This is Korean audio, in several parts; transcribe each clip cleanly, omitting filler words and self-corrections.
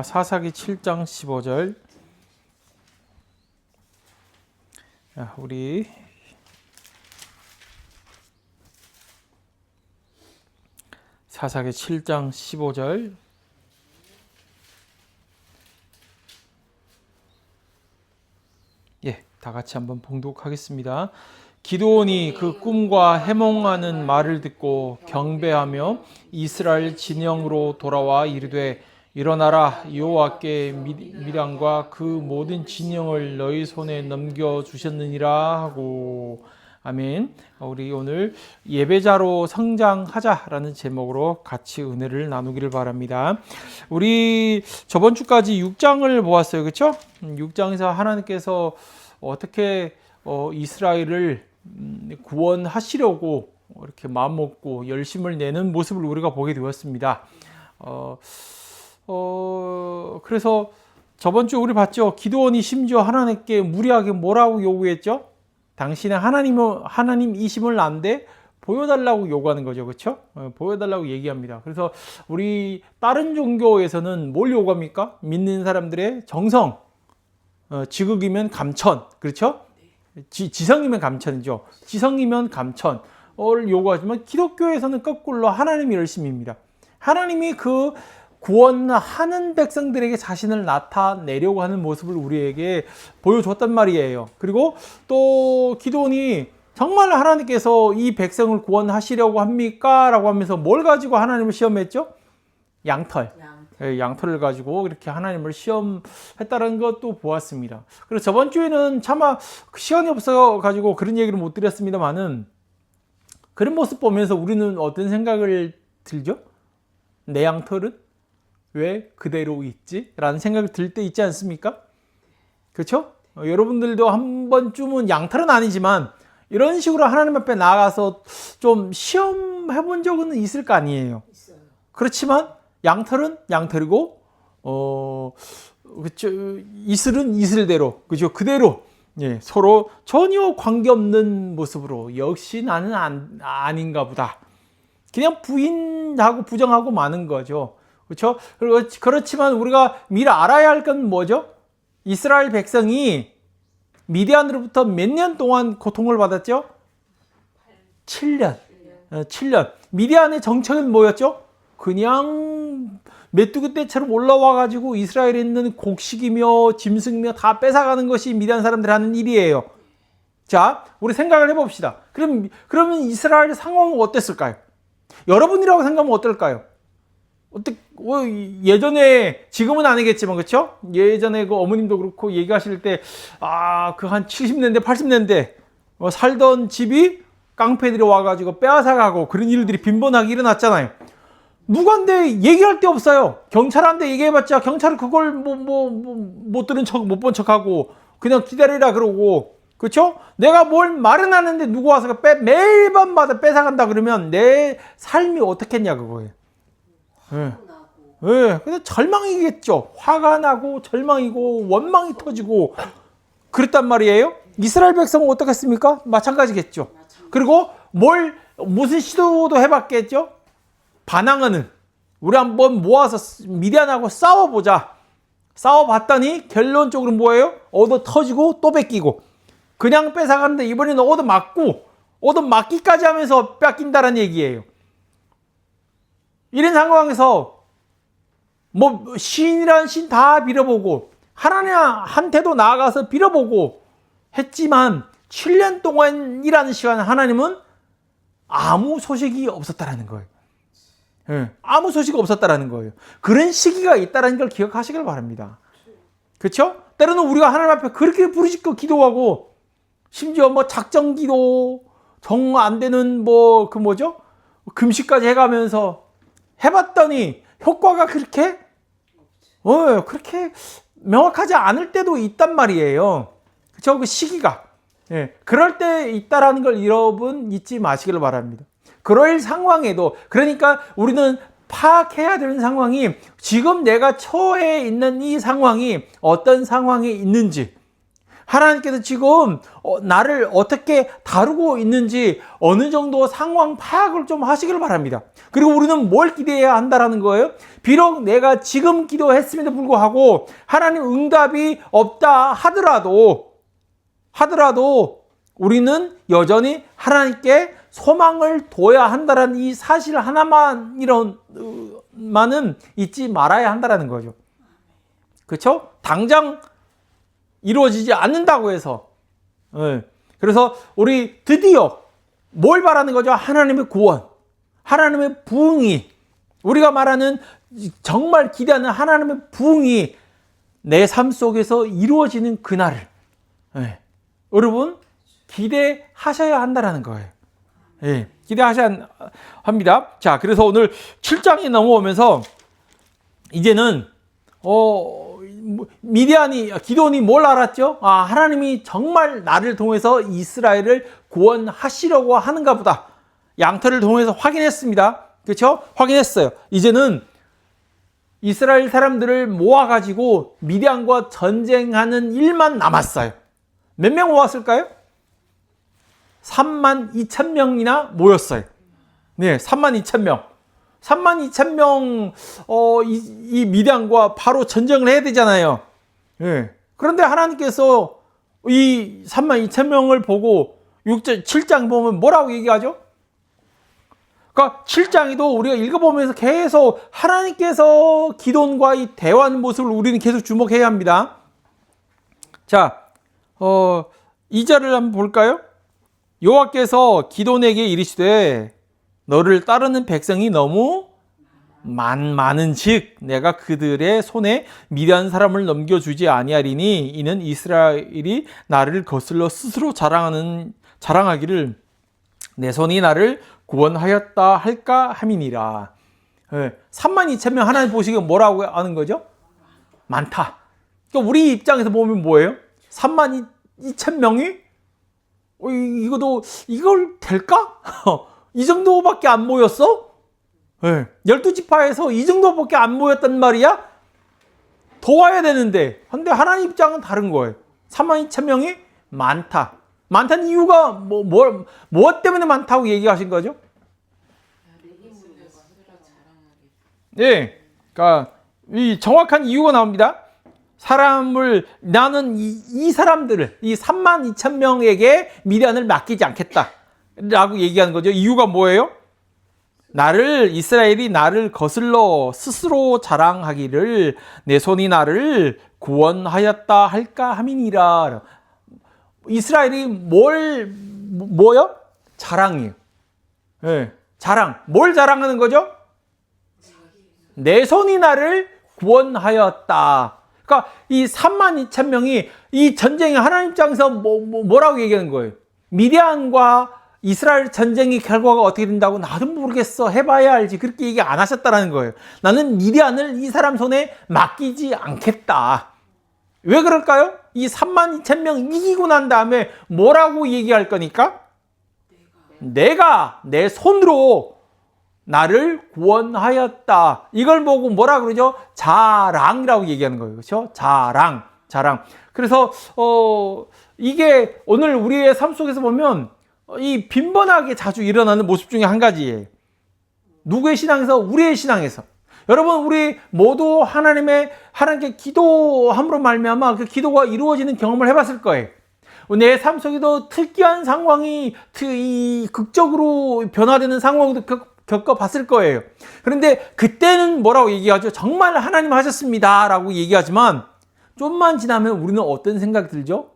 사사기 7장 15절. 우리 사사기 7장 15절. 다 같이 한번 봉독하겠습니다. 기드온이 그 꿈과 해몽하는 말을 듣고 경배하며 이스라엘 진영으로 돌아와 이르되 일어나라, 여호와께 미량과 그 모든 진영을 너희 손에 넘겨 주셨느니라 하고. 아멘. 우리 오늘 예배자로 성장하자라는 제목으로 같이 은혜를 나누기를 바랍니다. 우리 저번 주까지 6장을 보았어요. 그렇죠? 6장에서 하나님께서 어떻게 이스라엘을 구원하시려고 이렇게 마음먹고 열심을 내는 모습을 우리가 보게 되었습니다. 그래서 저번 주 우리 봤죠. 기드온이 심지어 하나님께 무리하게 뭐라고 요구했죠? 당신의 하나님이심을 안돼 보여달라고 요구하는 거죠. 그렇죠? 보여달라고 얘기합니다. 그래서 우리 다른 종교에서는 뭘 요구합니까? 믿는 사람들의 정성, 지극이면 감천, 그렇죠? 지성이면 감천이죠. 지성이면 감천을 요구하지만 기독교에서는 거꾸로 하나님이 열심입니다. 하나님이 그 구원하는 백성들에게 자신을 나타내려고 하는 모습을 우리에게 보여줬단 말이에요. 그리고 또 기드온이 정말 하나님께서 이 백성을 구원하시려고 합니까? 라고 하면서 뭘 가지고 하나님을 시험했죠? 양털을 가지고 이렇게 하나님을 시험했다는 것도 보았습니다. 그래서 저번 주에는 차마 시간이 없어가지고 그런 얘기를 못 드렸습니다만은, 그런 모습 보면서 우리는 어떤 생각을 들죠? 내 양털은 왜 그대로 있지? 라는 생각이 들 때 있지 않습니까? 그렇죠? 여러분들도 한 번쯤은, 양털은 아니지만 이런 식으로 하나님 앞에 나아가서 좀 시험해 본 적은 있을 거 아니에요. 있어요. 그렇지만 양털은 양털이고, 그렇죠? 이슬은 이슬대로, 그죠? 그대로, 서로 전혀 관계없는 모습으로 역시 나는 아닌가 보다. 그냥 부인하고 부정하고 마는 거죠. 그렇죠? 그렇지만 우리가 미리 알아야 할 건 뭐죠? 이스라엘 백성이 미디안으로부터 몇 년 동안 고통을 받았죠? 7년. 7년. 미디안의 정책은 뭐였죠? 그냥 메뚜기 떼처럼 올라와가지고 이스라엘에 있는 곡식이며 짐승이며 다 뺏어가는 것이 미디안 사람들 하는 일이에요. 자, 우리 생각을 해봅시다. 그러면 이스라엘 상황은 어땠을까요? 여러분이라고 생각하면 어떨까요? 예전에, 지금은 아니겠지만, 그렇죠? 예전에 그 어머님도 그렇고 얘기하실 때, 그 한 70년대, 80년대 살던 집이 깡패들이 와가지고 빼앗아가고 그런 일들이 빈번하게 일어났잖아요. 누구한테 얘기할 데 없어요. 경찰한테 얘기해봤자 경찰은 그걸 못 들은 척, 못 본 척하고 그냥 기다리라 그러고, 그렇죠? 내가 뭘 말은 하는데 누구 와서 매일밤마다 뺏어간다 그러면 내 삶이 어떻겠냐 그거예요. 근데 절망이겠죠. 화가 나고 절망이고 원망이 터지고 그랬단 말이에요. 이스라엘 백성은 어떻겠습니까? 마찬가지겠죠. 그리고 무슨 시도도 해봤겠죠. 반항하는, 우리 한번 모아서 미디안하고 싸워보자. 싸워봤더니 결론적으로 뭐예요? 얻어 터지고 또 뺏기고, 그냥 뺏어가는데 이번에는 얻어 맞기까지 하면서 뺏긴다는 얘기예요. 이런 상황에서 신이란 신 다 빌어보고 하나님한테도 나아가서 빌어보고 했지만 7년 동안이라는 시간 하나님은 아무 소식이 없었다라는 거예요. 아무 소식이 없었다라는 거예요. 그런 시기가 있다는 걸 기억하시길 바랍니다. 그렇죠? 때로는 우리가 하나님 앞에 그렇게 부르짖고 기도하고, 심지어 작정 기도, 정 안 되는 금식까지 해가면서 해봤더니 효과가 그렇게 명확하지 않을 때도 있단 말이에요. 그렇죠? 그 시기가. 그럴 때 있다라는 걸 여러분 잊지 마시길 바랍니다. 그럴 상황에도, 그러니까 우리는 파악해야 되는 상황이, 지금 내가 처해 있는 이 상황이 어떤 상황에 있는지, 하나님께서 지금 나를 어떻게 다루고 있는지 어느 정도 상황 파악을 좀 하시길 바랍니다. 그리고 우리는 뭘 기대해야 한다라는 거예요? 비록 내가 지금 기도했음에도 불구하고 하나님 응답이 없다 하더라도 우리는 여전히 하나님께 소망을 둬야 한다는 이 사실 하나만은 잊지 말아야 한다는 거죠. 그렇죠? 당장 이루어지지 않는다고 해서. 그래서 우리 드디어 뭘 바라는 거죠? 하나님의 구원, 하나님의 부응이, 우리가 말하는 정말 기대하는 하나님의 부응이 내 삶 속에서 이루어지는 그날을 여러분 기대하셔야 한다는 거예요. 기대하셔야 합니다. 자, 그래서 오늘 7장에 넘어오면서 이제는 기드온이 뭘 알았죠? 하나님이 정말 나를 통해서 이스라엘을 구원하시려고 하는가 보다. 양털을 통해서 확인했습니다. 그렇죠? 확인했어요. 이제는 이스라엘 사람들을 모아가지고 미디안과 전쟁하는 일만 남았어요. 몇 명 모았을까요? 32,000명이나 모였어요. 네, 32,000명. 32,000명, 이 미디안과 바로 전쟁을 해야 되잖아요. 그런데 하나님께서 이 32,000명을 보고 7장 보면 뭐라고 얘기하죠? 그러니까 7장에도 우리가 읽어보면서 계속 하나님께서 기도원과 이 대화하는 모습을 우리는 계속 주목해야 합니다. 자, 2절을 한번 볼까요? 여호와께서 기도원에게 이르시되 너를 따르는 백성이 너무 많은즉 내가 그들의 손에 미디안 사람을 넘겨주지 아니하리니 이는 이스라엘이 나를 거슬러 스스로 자랑하기를 내 손이 나를 구원하였다 할까 함이니라. 32,000명 하나님 보시기에 뭐라고 하는 거죠? 많다. 그러니까 우리 입장에서 보면 뭐예요? 32,000명이 이걸 될까? 이 정도밖에 안 모였어? 12지파에서 이 정도밖에 안 모였단 말이야? 더 와야 되는데. 근데 하나님 입장은 다른 거예요. 32,000명이 많다. 많다는 이유가 뭐 때문에 많다고 얘기하신 거죠? 네. 그러니까 이 정확한 이유가 나옵니다. 나는 이 사람들을, 이 32,000명에게 미디안을 맡기지 않겠다. 라고 얘기하는 거죠. 이유가 뭐예요? 이스라엘이 나를 거슬러 스스로 자랑하기를 내 손이 나를 구원하였다 할까 함이니라. 이스라엘이 뭐요? 자랑이에요. 자랑. 뭘 자랑하는 거죠? 내 손이 나를 구원하였다. 그러니까 이 32,000명이 이 전쟁에 하나님 입장에서 뭐라고 얘기하는 거예요? 미디안과 이스라엘 전쟁의 결과가 어떻게 된다고 나도 모르겠어. 해봐야 알지. 그렇게 얘기 안 하셨다는 거예요. 나는 미디안을 이 사람 손에 맡기지 않겠다. 왜 그럴까요? 이 32,000명 이기고 난 다음에 뭐라고 얘기할 거니까? 내가 내 손으로 나를 구원하였다. 이걸 보고 뭐라 그러죠? 자랑이라고 얘기하는 거예요. 그렇죠? 자랑. 그래서 이게 오늘 우리의 삶 속에서 보면 이 빈번하게 자주 일어나는 모습 중에 한 가지예요. 누구의 신앙에서? 우리의 신앙에서. 여러분, 우리 모두 하나님께 기도함으로 말미암아 그 기도가 이루어지는 경험을 해봤을 거예요. 내 삶 속에도 특이한 상황이 극적으로 변화되는 상황도 겪어봤을 거예요. 그런데 그때는 뭐라고 얘기하죠? 정말 하나님 하셨습니다 라고 얘기하지만 좀만 지나면 우리는 어떤 생각이 들죠?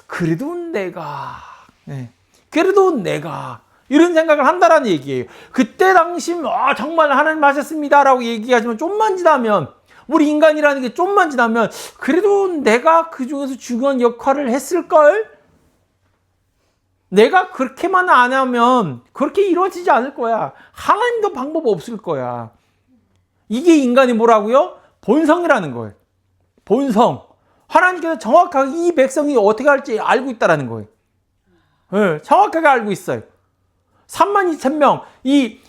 그래도 내가 이런 생각을 한다라는 얘기예요. 그때 당시 정말 하나님 하셨습니다 라고 얘기하지만 좀만 지나면, 우리 인간이라는 게 좀만 지나면 그래도 내가 그 중에서 중요한 역할을 했을걸? 내가 그렇게만 안 하면 그렇게 이루어지지 않을 거야. 하나님도 방법 없을 거야. 이게 인간이 뭐라고요? 본성이라는 거예요. 본성. 하나님께서 정확하게 이 백성이 어떻게 할지 알고 있다는 거예요. 정확하게 알고 있어요. 32,000명, 이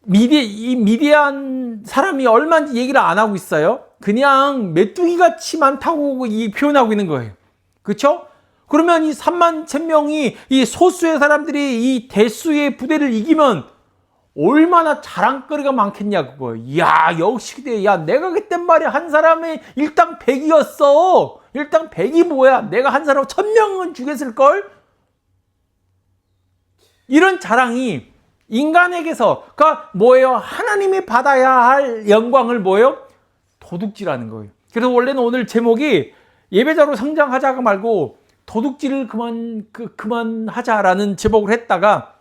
미디안 사람이 얼마인지 얘기를 안 하고 있어요. 그냥 메뚜기 같이 많다고 이 표현하고 있는 거예요. 그렇죠? 그러면 이 3만 1,000명이 이 소수의 사람들이 이 대수의 부대를 이기면 얼마나 자랑거리가 많겠냐 그거. 야 역시 그때 야 내가 그때 말이야 한 사람의 일당 100이었어. 일당 100이 뭐야? 내가 한 사람 1,000명은 죽였을걸? 이런 자랑이 인간에게서 그러니까 뭐예요? 하나님이 받아야 할 영광을 뭐예요? 도둑질하는 거예요. 그래서 원래는 오늘 제목이 예배자로 성장하자가 말고 도둑질을 그만하자라는 제목을 했다가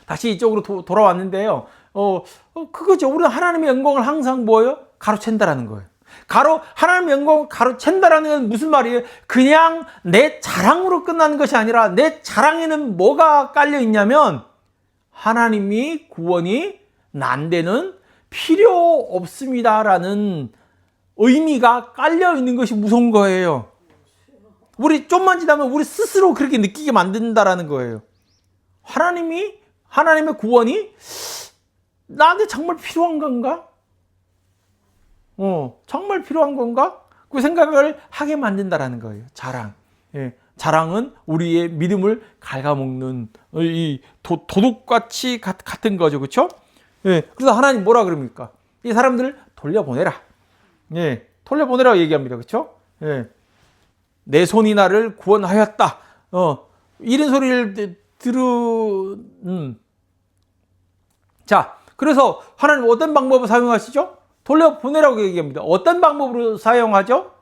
다시 이쪽으로 돌아왔는데요. 그거죠. 우리는 하나님의 영광을 항상 뭐예요? 가로챈다라는 거예요. 하나님의 영광을 가로챈다라는 건 무슨 말이에요? 그냥 내 자랑으로 끝나는 것이 아니라 내 자랑에는 뭐가 깔려 있냐면 하나님이 구원이 난 데는 필요 없습니다라는 의미가 깔려 있는 것이 무서운 거예요. 우리 좀만 지나면 우리 스스로 그렇게 느끼게 만든다라는 거예요. 하나님의 구원이 나한테 정말 필요한 건가? 정말 필요한 건가? 그 생각을 하게 만든다라는 거예요. 자랑. 예. 자랑은 우리의 믿음을 갉아먹는 이 도둑같이 같은 거죠. 그렇죠? 예. 그래서 하나님 뭐라 그럽니까? 이 사람들을 돌려보내라. 예. 돌려보내라고 얘기합니다. 그렇죠? 예. 내 손이 나를 구원하였다. 이런 소리를 자, 그래서 하나님 어떤 방법을 사용하시죠? 돌려보내라고 얘기합니다. 어떤 방법으로 사용하죠?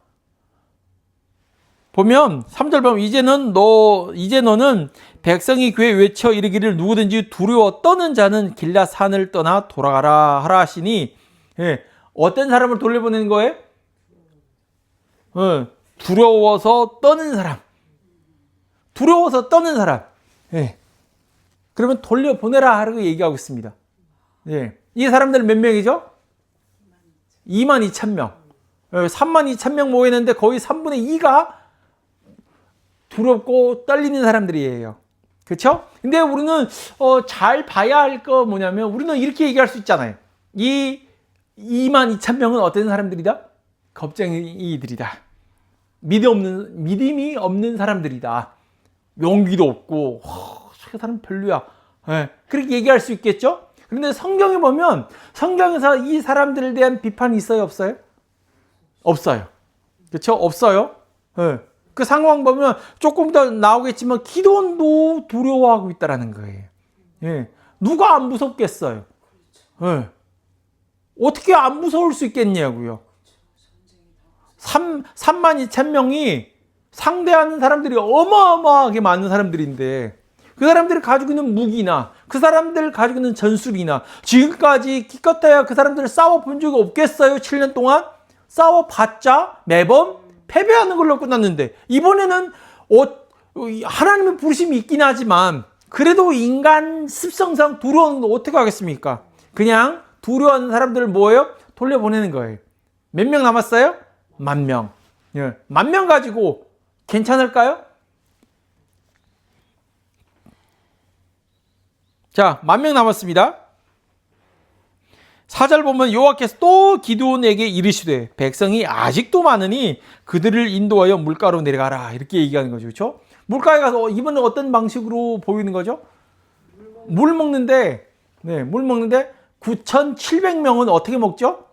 보면 3절 보면 이제 너는 백성이 귀에 외쳐 이르기를 누구든지 두려워 떠는 자는 길앗 산을 떠나 돌아가라 하라 하시니 예, 어떤 사람을 돌려보내는 거예요? 두려워서 떠는 사람. 두려워서 떠는 사람. 예. 그러면 돌려보내라 하라고 얘기하고 있습니다. 예. 이 사람들은 몇 명이죠? 22,000명. 32,000명 모이는데 거의 3분의 2가 두렵고 떨리는 사람들이에요. 그렇죠? 근데 우리는 잘 봐야 할 거 뭐냐면 우리는 이렇게 얘기할 수 있잖아요. 이 22,000명은 어떤 사람들이다? 겁쟁이들이다. 믿음이 없는 사람들이다. 용기도 없고 저 사람 별로야. 네, 그렇게 얘기할 수 있겠죠? 그런데 성경에 보면 성경에서 이 사람들에 대한 비판이 있어요? 없어요? 없어요. 그렇죠? 없어요. 네. 그 상황 보면 조금 더 나오겠지만 기도원도 두려워하고 있다는 거예요. 네. 누가 안 무섭겠어요? 네. 어떻게 안 무서울 수 있겠냐고요. 32,000명이 상대하는 사람들이 어마어마하게 많은 사람들인데 그 사람들이 가지고 있는 무기나 그 사람들 가지고 있는 전술이나 지금까지 기껏해야 그 사람들을 싸워본 적이 없겠어요? 7년 동안? 싸워봤자 매번 패배하는 걸로 끝났는데 이번에는 하나님의 부르심이 있긴 하지만 그래도 인간 습성상 두려워하는 거 어떻게 하겠습니까? 그냥 두려워하는 사람들을 뭐예요? 돌려보내는 거예요. 몇 명 남았어요? 10,000명. 예. 10,000명 가지고 괜찮을까요? 자, 10,000명 남았습니다. 4절 보면 여호와께서 또 기드온에게 이르시되 백성이 아직도 많으니 그들을 인도하여 물가로 내려가라. 이렇게 얘기하는 거죠. 그렇죠? 물가에 가서 이번에 어떤 방식으로 보이는 거죠? 물 먹는데 9,700명은 어떻게 먹죠?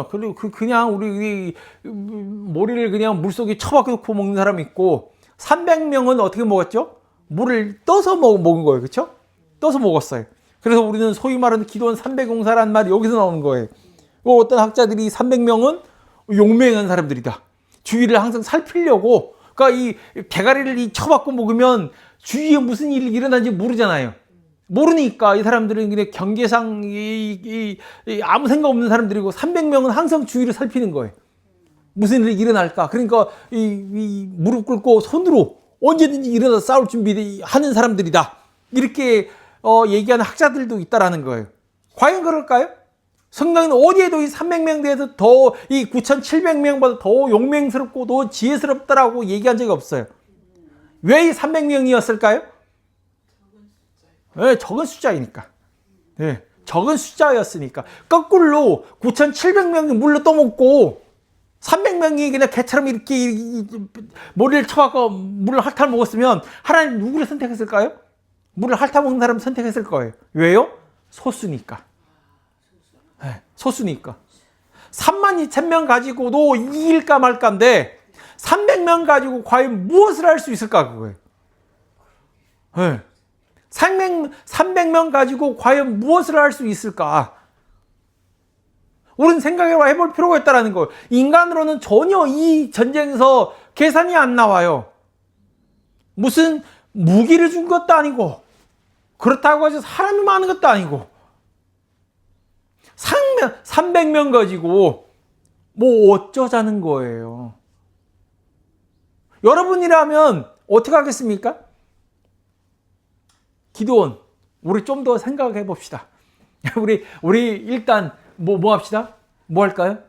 그리고 그냥 우리 머리를 그냥 물속에 처박혀 놓고 먹는 사람이 있고 300명은 어떻게 먹었죠? 물을 떠서 먹은 거예요. 그렇죠? 떠서 먹었어요. 그래서 우리는 소위 말하는 기도원 300용사라는 말이 여기서 나오는 거예요. 어떤 학자들이 300명은 용맹한 사람들이다. 주위를 항상 살피려고 그러니까 이 대가리를 쳐박고 먹으면 주위에 무슨 일이 일어나는지 모르잖아요. 모르니까 이 사람들은 그냥 경계상 아무 생각 없는 사람들이고 300명은 항상 주위를 살피는 거예요. 무슨 일이 일어날까? 그러니까 이 무릎 꿇고 손으로 언제든지 일어나서 싸울 준비하는 사람들이다. 이렇게 얘기하는 학자들도 있다라는 거예요. 과연 그럴까요? 성경에는 어디에도 이 300명 대해서 더 이 9,700명보다 더 용맹스럽고 더 지혜스럽다라고 얘기한 적이 없어요. 왜 이 300명이었을까요? 네, 적은 숫자이니까. 네, 적은 숫자였으니까. 거꾸로 9,700명이 물로 떠먹고 300명이 그냥 개처럼 이렇게 머리를 쳐갖고 물을 핥아 먹었으면 하나님 누구를 선택했을까요? 물을 핥아 먹는 사람을 선택했을 거예요. 왜요? 소수니까. 네, 소수니까. 32,000명 가지고도 이길까 말까인데 300명 가지고 과연 무엇을 할 수 있을까 그거예요. 네. 300명 가지고 과연 무엇을 할 수 있을까? 우리는 생각해 볼 필요가 있다는 거예요. 인간으로는 전혀 이 전쟁에서 계산이 안 나와요. 무슨 무기를 준 것도 아니고 그렇다고 해서 사람이 많은 것도 아니고 300명 가지고 뭐 어쩌자는 거예요. 여러분이라면 어떻게 하겠습니까? 기도원, 우리 좀 더 생각해 봅시다. 우리 일단 뭐 합시다? 뭐 할까요?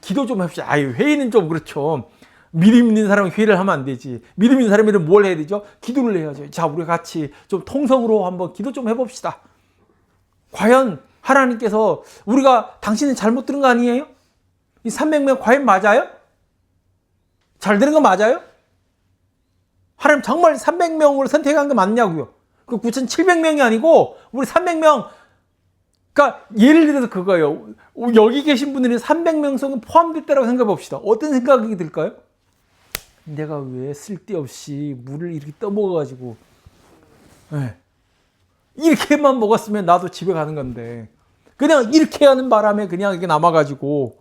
기도 좀 합시다. 회의는 좀 그렇죠. 믿음 있는 사람은 회의를 하면 안 되지. 믿음 있는 사람들은 뭘 해야 되죠? 기도를 해야죠. 자, 우리 같이 좀 통성으로 한번 기도 좀 해봅시다. 과연 하나님께서 우리가 당신은 잘못 들은 거 아니에요? 이 300명 과연 맞아요? 잘 들은 거 맞아요? 하나님 정말 300명을 선택한 거 맞냐고요? 그 9,700명이 아니고 우리 300명. 그러니까 예를 들어서 그거예요. 여기 계신 분들이 300명 속에 포함됐다고 생각해 봅시다. 어떤 생각이 들까요? 내가 왜 쓸데없이 물을 이렇게 떠먹어가지고 이렇게만 먹었으면 나도 집에 가는 건데 그냥 이렇게 하는 바람에 그냥 이렇게 남아가지고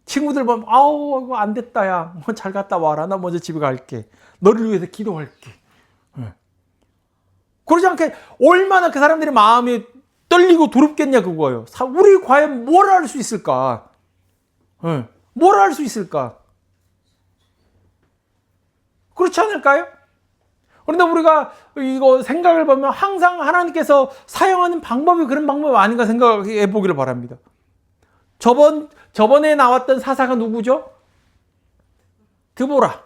친구들 보면 이거 안 됐다 야. 잘 갔다 와라. 나 먼저 집에 갈게. 너를 위해서 기도할게. 그러지 않게 얼마나 그 사람들의 마음이 떨리고 두렵겠냐 그거예요. 우리 과연 뭘 할 수 있을까? 뭘 할 수 있을까? 그렇지 않을까요? 그런데 우리가 이거 생각을 보면 항상 하나님께서 사용하는 방법이 그런 방법이 아닌가 생각해 보기를 바랍니다. 저번에 나왔던 사사가 누구죠? 드보라.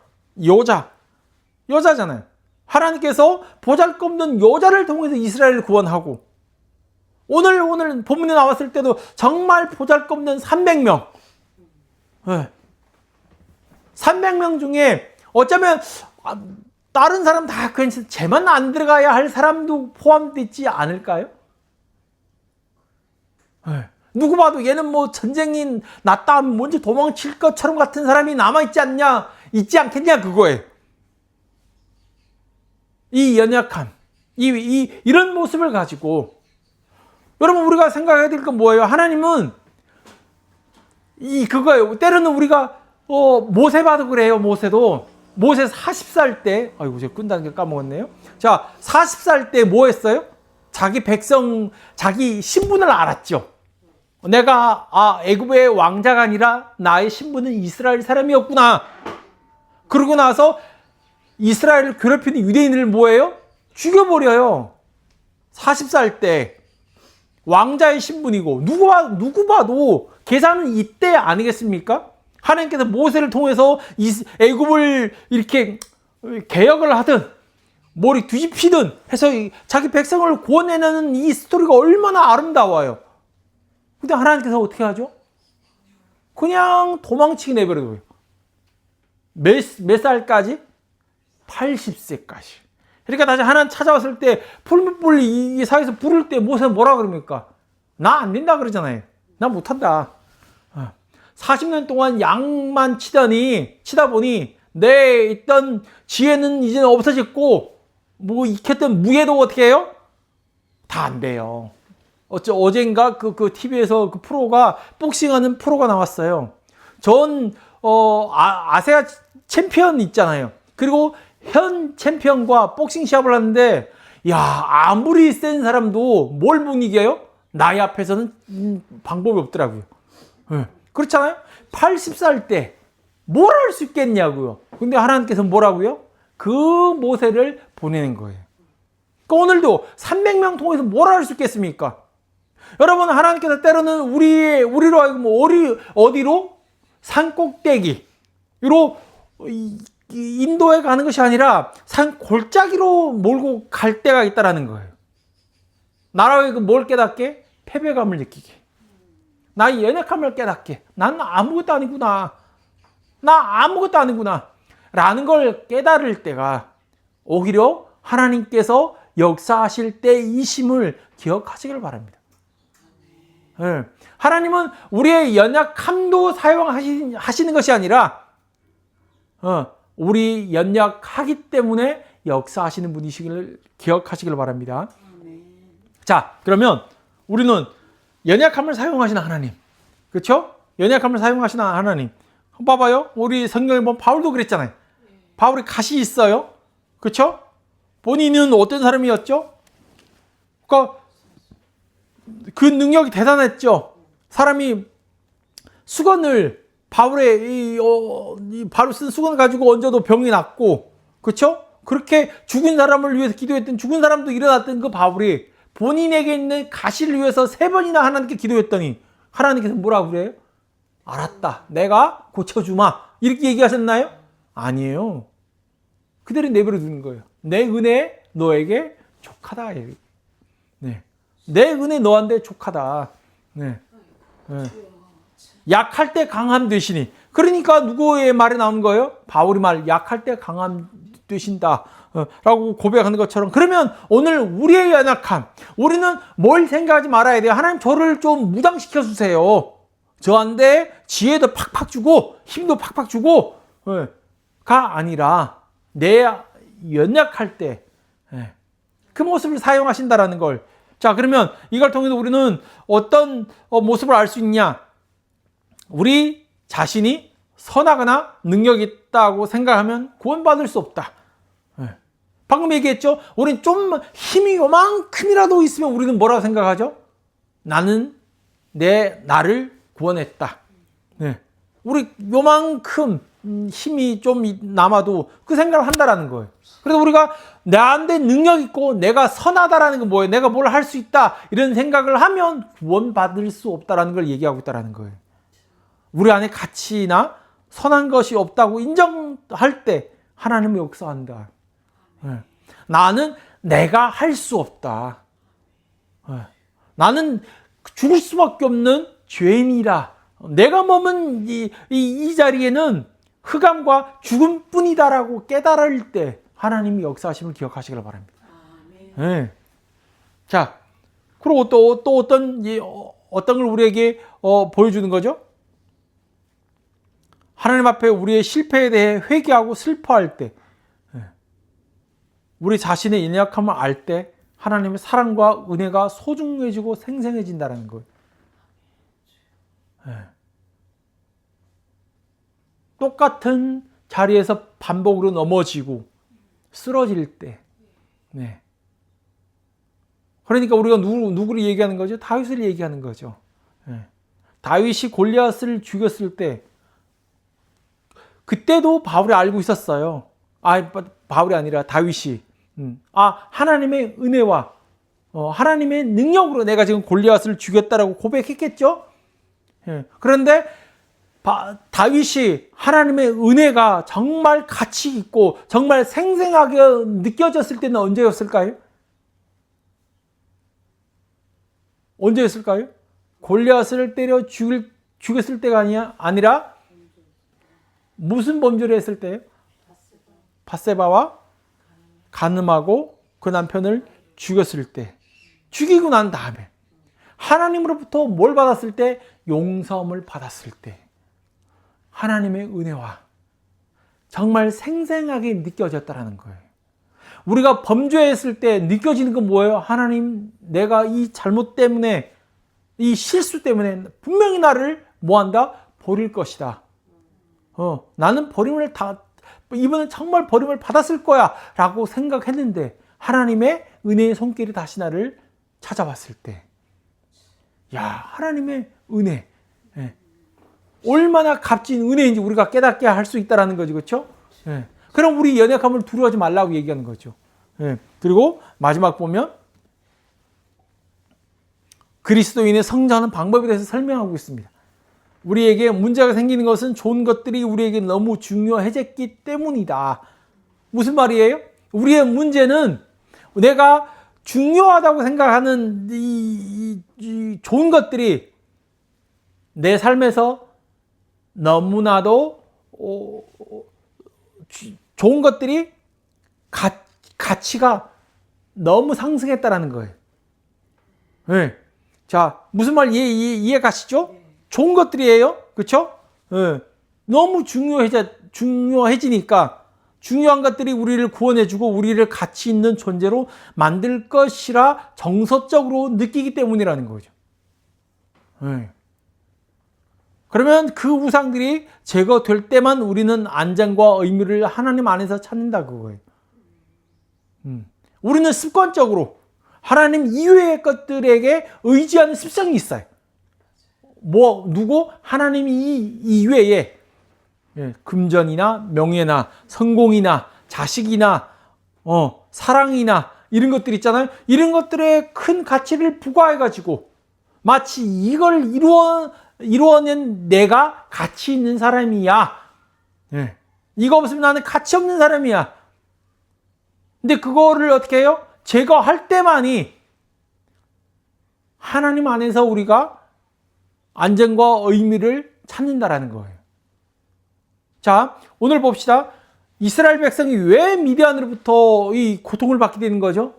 여자잖아요. 하나님께서 보잘것없는 여자를 통해서 이스라엘을 구원하고 오늘 본문에 나왔을 때도 정말 보잘것없는 300명. 300명 중에 어쩌면 다른 사람 다 괜찮, 쟤만 안 들어가야 할 사람도 포함되지 않을까요? 누구 봐도 얘는 뭐 전쟁이 났다 하면 먼저 도망칠 것처럼 같은 사람이 남아있지 있지 않겠냐 그거예요. 이 연약함, 이런 모습을 가지고 여러분 우리가 생각해야 될 건 뭐예요? 하나님은 그거예요. 때로는 우리가 모세 봐도 그래요. 모세 40살 때 제가 끈다는 게 까먹었네요. 자, 40살 때 뭐 했어요? 자기 백성, 자기 신분을 알았죠. 내가 애굽의 왕자가 아니라 나의 신분은 이스라엘 사람이었구나. 그러고 나서 이스라엘을 괴롭히는 유대인을 뭐예요? 죽여버려요. 40살 때 왕자의 신분이고 누구 봐도 계산은 이때 아니겠습니까? 하나님께서 모세를 통해서 애굽을 이렇게 개혁을 하든 머리 뒤집히든 해서 자기 백성을 구원해내는 이 스토리가 얼마나 아름다워요. 근데 하나님께서 어떻게 하죠? 그냥 도망치게 내버려둬요. 몇 살까지? 80세까지. 그러니까 다시 하나님 찾아왔을 때 풀무불 이 사이에서 부를 때 모세는 뭐라 그럽니까? 나 안 된다 그러잖아요. 나 못한다. 40년 동안 양만 치다 보니 내 있던 지혜는 이제는 없어졌고 뭐 익혔던 무예도 어떻게 해요? 다 안 돼요. 어젠가 그 TV에서 그 프로가 복싱하는 프로가 나왔어요. 아세아 챔피언 있잖아요. 그리고 현 챔피언과 복싱 시합을 하는데 아무리 센 사람도 뭘 못 이겨요? 나이 앞에서는 방법이 없더라고요. 그렇잖아요. 80살 때 뭘 할 수 있겠냐고요. 근데 하나님께서 뭐라고요? 그 모세를 보내는 거예요. 그러니까 오늘도 300명 통해서 뭘 할 수 있겠습니까? 여러분, 하나님께서 때로는 우리로 하여금 어디로? 산 꼭대기로 인도에 가는 것이 아니라 산 골짜기로 몰고 갈 때가 있다라는 거예요. 나라에 뭘 깨닫게? 패배감을 느끼게. 나의 연약함을 깨닫게. 난 아무것도 아니구나. 나 아무것도 아니구나. 라는 걸 깨달을 때가 오히려 하나님께서 역사하실 때이심을 기억하시길 바랍니다. 네. 하나님은 우리의 연약함도 사용하시는 것이 아니라 우리 연약하기 때문에 역사하시는 분이시기를 기억하시길 바랍니다. 자, 그러면 우리는 연약함을 사용하시는 하나님, 그렇죠? 연약함을 사용하시는 하나님. 봐봐요. 우리 성경에 보면 바울도 그랬잖아요. 바울이 가시 있어요. 그렇죠? 본인은 어떤 사람이었죠? 그러니까 그 능력이 대단했죠. 사람이 수건을 바로 쓴 수건을 가지고 얹어도 병이 낫고, 그렇죠? 그렇게 죽은 사람을 위해서 기도했던, 죽은 사람도 일어났던 그 바울이 본인에게 있는 가시를 위해서 3번이나 하나님께 기도했더니 하나님께서 뭐라고 그래요? 알았다. 내가 고쳐주마. 이렇게 얘기하셨나요? 아니에요. 그대로 내버려 두는 거예요. 내 은혜 너에게 족하다. 네. 내 은혜 너한테 족하다. 네. 네. 약할 때 강함 되시니. 그러니까 누구의 말이 나온 거예요? 바울이 말, 약할 때 강함 되신다. 라고 고백하는 것처럼. 그러면 오늘 우리의 연약함, 우리는 뭘 생각하지 말아야 돼요? 하나님 저를 좀 무장시켜 주세요. 저한테 지혜도 팍팍 주고 힘도 팍팍 주고 가 아니라 내 연약할 때 그 모습을 사용하신다라는 걸. 자, 그러면 이걸 통해서 우리는 어떤 모습을 알 수 있냐? 우리 자신이 선하거나 능력이 있다고 생각하면 구원받을 수 없다. 방금 얘기했죠? 우리는 좀 힘이 요만큼이라도 있으면 우리는 뭐라고 생각하죠? 나는 나를 구원했다. 우리 요만큼 힘이 좀 남아도 그 생각을 한다라는 거예요. 그래서 우리가 나한테 능력 있고 내가 선하다라는 건 뭐예요? 내가 뭘 할 수 있다 이런 생각을 하면 구원받을 수 없다라는 걸 얘기하고 있다라는 거예요. 우리 안에 가치나 선한 것이 없다고 인정할 때 하나님이 역사한다. 나는 내가 할 수 없다. 나는 죽을 수밖에 없는 죄인이라. 내가 머문 이 자리에는 흑암과 죽음뿐이다라고 깨달을 때 하나님이 역사하심을 기억하시길 바랍니다. 네. 자, 그리고 또 어떤 걸 우리에게 보여주는 거죠? 하나님 앞에 우리의 실패에 대해 회개하고 슬퍼할 때, 우리 자신의 연약함을 알 때 하나님의 사랑과 은혜가 소중해지고 생생해진다는 거예요. 똑같은 자리에서 반복으로 넘어지고 쓰러질 때, 그러니까 우리가 누구를 얘기하는 거죠? 다윗을 얘기하는 거죠. 다윗이 골리앗을 죽였을 때 그때도 바울이 알고 있었어요. 바울이 아니라 다윗이 하나님의 은혜와 하나님의 능력으로 내가 지금 골리앗을 죽였다라고 고백했겠죠. 그런데 다윗이 하나님의 은혜가 정말 가치 있고 정말 생생하게 느껴졌을 때는 언제였을까요? 언제였을까요? 골리앗을 때려 죽였을 때가 아니라 무슨 범죄를 했을 때요? 밧세바와 간음하고 그 남편을 죽였을 때, 죽이고 난 다음에 하나님으로부터 뭘 받았을 때? 용서함을 받았을 때 하나님의 은혜와 정말 생생하게 느껴졌다는 거예요. 우리가 범죄했을 때 느껴지는 건 뭐예요? 하나님, 내가 이 잘못 때문에, 이 실수 때문에 분명히 나를 뭐한다? 버릴 것이다. 나는 이번엔 정말 버림을 받았을 거야 라고 생각했는데 하나님의 은혜의 손길이 다시 나를 찾아왔을 때, 하나님의 은혜, 얼마나 값진 은혜인지 우리가 깨닫게 할 수 있다는 거죠. 그렇죠? 그럼 우리 연약함을 두려워하지 말라고 얘기하는 거죠. 그리고 마지막 보면 그리스도인의 성장하는 방법에 대해서 설명하고 있습니다. 우리에게 문제가 생기는 것은 좋은 것들이 우리에게 너무 중요해졌기 때문이다. 무슨 말이에요? 우리의 문제는 내가 중요하다고 생각하는 이 좋은 것들이 내 삶에서 너무나도 좋은 것들이 가치가 너무 상승했다라는 거예요. 네. 자, 무슨 말 이해 가시죠? 좋은 것들이에요. 그렇죠? 네. 너무 중요해지니까 중요한 것들이 우리를 구원해주고 우리를 가치 있는 존재로 만들 것이라 정서적으로 느끼기 때문이라는 거죠. 네. 그러면 그 우상들이 제거될 때만 우리는 안정과 의미를 하나님 안에서 찾는다 그거예요. 우리는 습관적으로 하나님 이외의 것들에게 의지하는 습성이 있어요. 누구? 하나님 이외에 금전이나 명예나 성공이나 자식이나 사랑이나 이런 것들 있잖아요. 이런 것들에 큰 가치를 부과해가지고 마치 이걸 이루어낸 내가 가치 있는 사람이야. 이거 없으면 나는 가치 없는 사람이야. 근데 그거를 어떻게 해요? 제거할 때만이 하나님 안에서 우리가 안정과 의미를 찾는다라는 거예요. 자, 오늘 봅시다. 이스라엘 백성이 왜 미디안으로부터 이 고통을 받게 되는 거죠?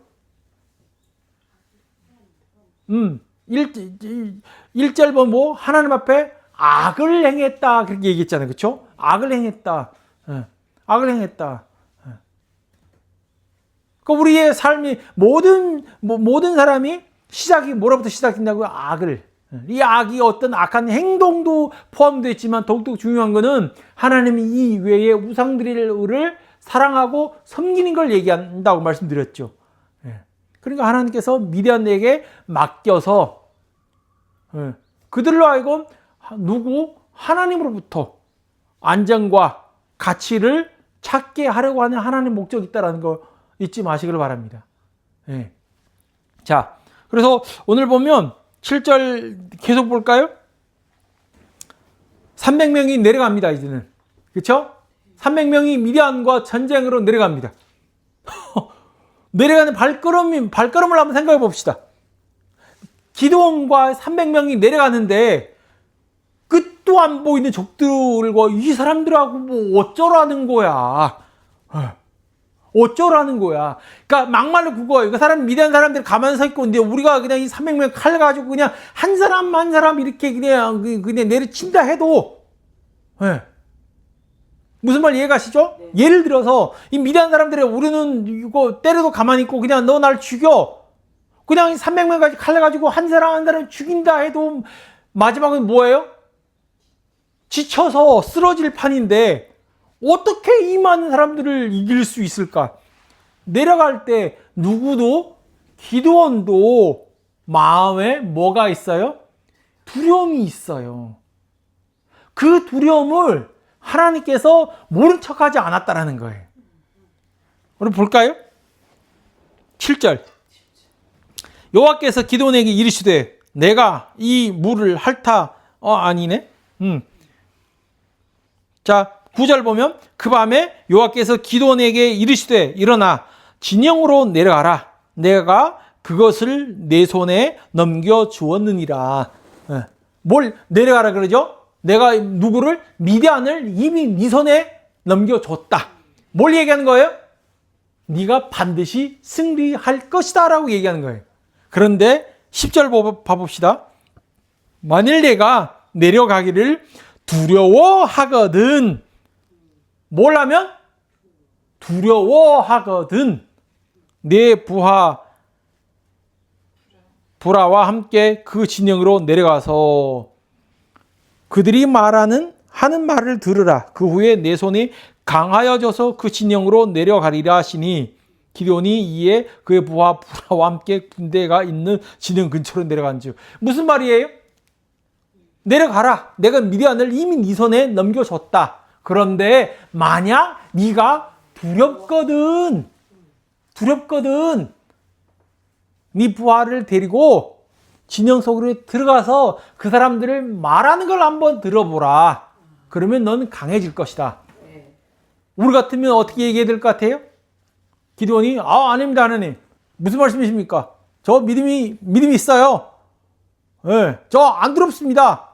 1절 보면 하나님 앞에 악을 행했다 그렇게 얘기했잖아요. 그렇죠? 악을 행했다. 악을 행했다. 그러니까 우리의 삶이 모든 사람이 시작이 뭐로부터 시작된다고요? 악을. 이 악이 어떤 악한 행동도 포함되어 있지만 더욱더 중요한 것은 하나님이 이외의 우상들을 사랑하고 섬기는 걸 얘기한다고 말씀드렸죠. 그러니까 하나님께서 미디안에게 맡겨서 그들로 하여금 하나님으로부터 안정과 가치를 찾게 하려고 하는 하나님의 목적이 있다는 거 잊지 마시길 바랍니다. 자, 그래서 오늘 보면 7절 계속 볼까요? 300명이 내려갑니다, 이제는. 그렇죠? 300명이 미디안과 전쟁으로 내려갑니다. 내려가는 발걸음을 한번 생각해 봅시다. 기드온과 300명이 내려가는데 끝도 안 보이는 적들과 이 사람들하고 뭐 어쩌라는 거야. 어쩌라는 거야. 그러니까 막말로 그거예요. 그 사람 미디안 사람들 가만히 서 있고, 근데 우리가 그냥 이 300명 칼 가지고 그냥 한 사람 이렇게 그냥 내려친다 해도, 무슨 말 이해가시죠? 네. 예를 들어서 이 미디안 사람들이 우리는 이거 때려도 가만히 있고 그냥 너 날 죽여. 그냥 300명까지 칼 가지고 한 사람 죽인다 해도 마지막은 뭐예요? 지쳐서 쓰러질 판인데 어떻게 이 많은 사람들을 이길 수 있을까? 내려갈 때 누구도 기드온도 마음에 뭐가 있어요? 두려움이 있어요. 그 두려움을 하나님께서 모른 척하지 않았다라는 거예요. 우리 볼까요? 7절. 여호와께서 기드온에게 이르시되 내가 이 물을 아니네. 자, 9절 보면 그 밤에 여호와께서 기드온에게 이르시되 일어나 진영으로 내려가라. 내가 그것을 내 손에 넘겨 주었느니라. 뭘 내려가라 그러죠? 내가 누구를? 미디안을 이미 네 손에 넘겨줬다. 뭘 얘기하는 거예요? 네가 반드시 승리할 것이다 라고 얘기하는 거예요. 그런데 10절 봐봅시다. 만일 내가 내려가기를 두려워하거든. 뭘 하면? 두려워하거든. 내 부하와 함께 그 진영으로 내려가서 그들이 하는 말을 들으라. 그 후에 내 손이 강하여져서 그 진영으로 내려가리라 하시니 기드온이 이에 그의 부하와 함께 군대가 있는 진영 근처로 내려간즉. 무슨 말이에요? 내려가라. 내가 미디안을 이미 네 손에 넘겨줬다. 그런데 만약 네가 두렵거든. 네 부하를 데리고 진영 속으로 들어가서 그 사람들을 말하는 걸 한번 들어보라. 그러면 넌 강해질 것이다. 우리 같으면 어떻게 얘기해야 될 것 같아요? 기드온이 아닙니다 하나님. 무슨 말씀이십니까? 저 믿음이 있어요. 예, 저 안 두렵습니다.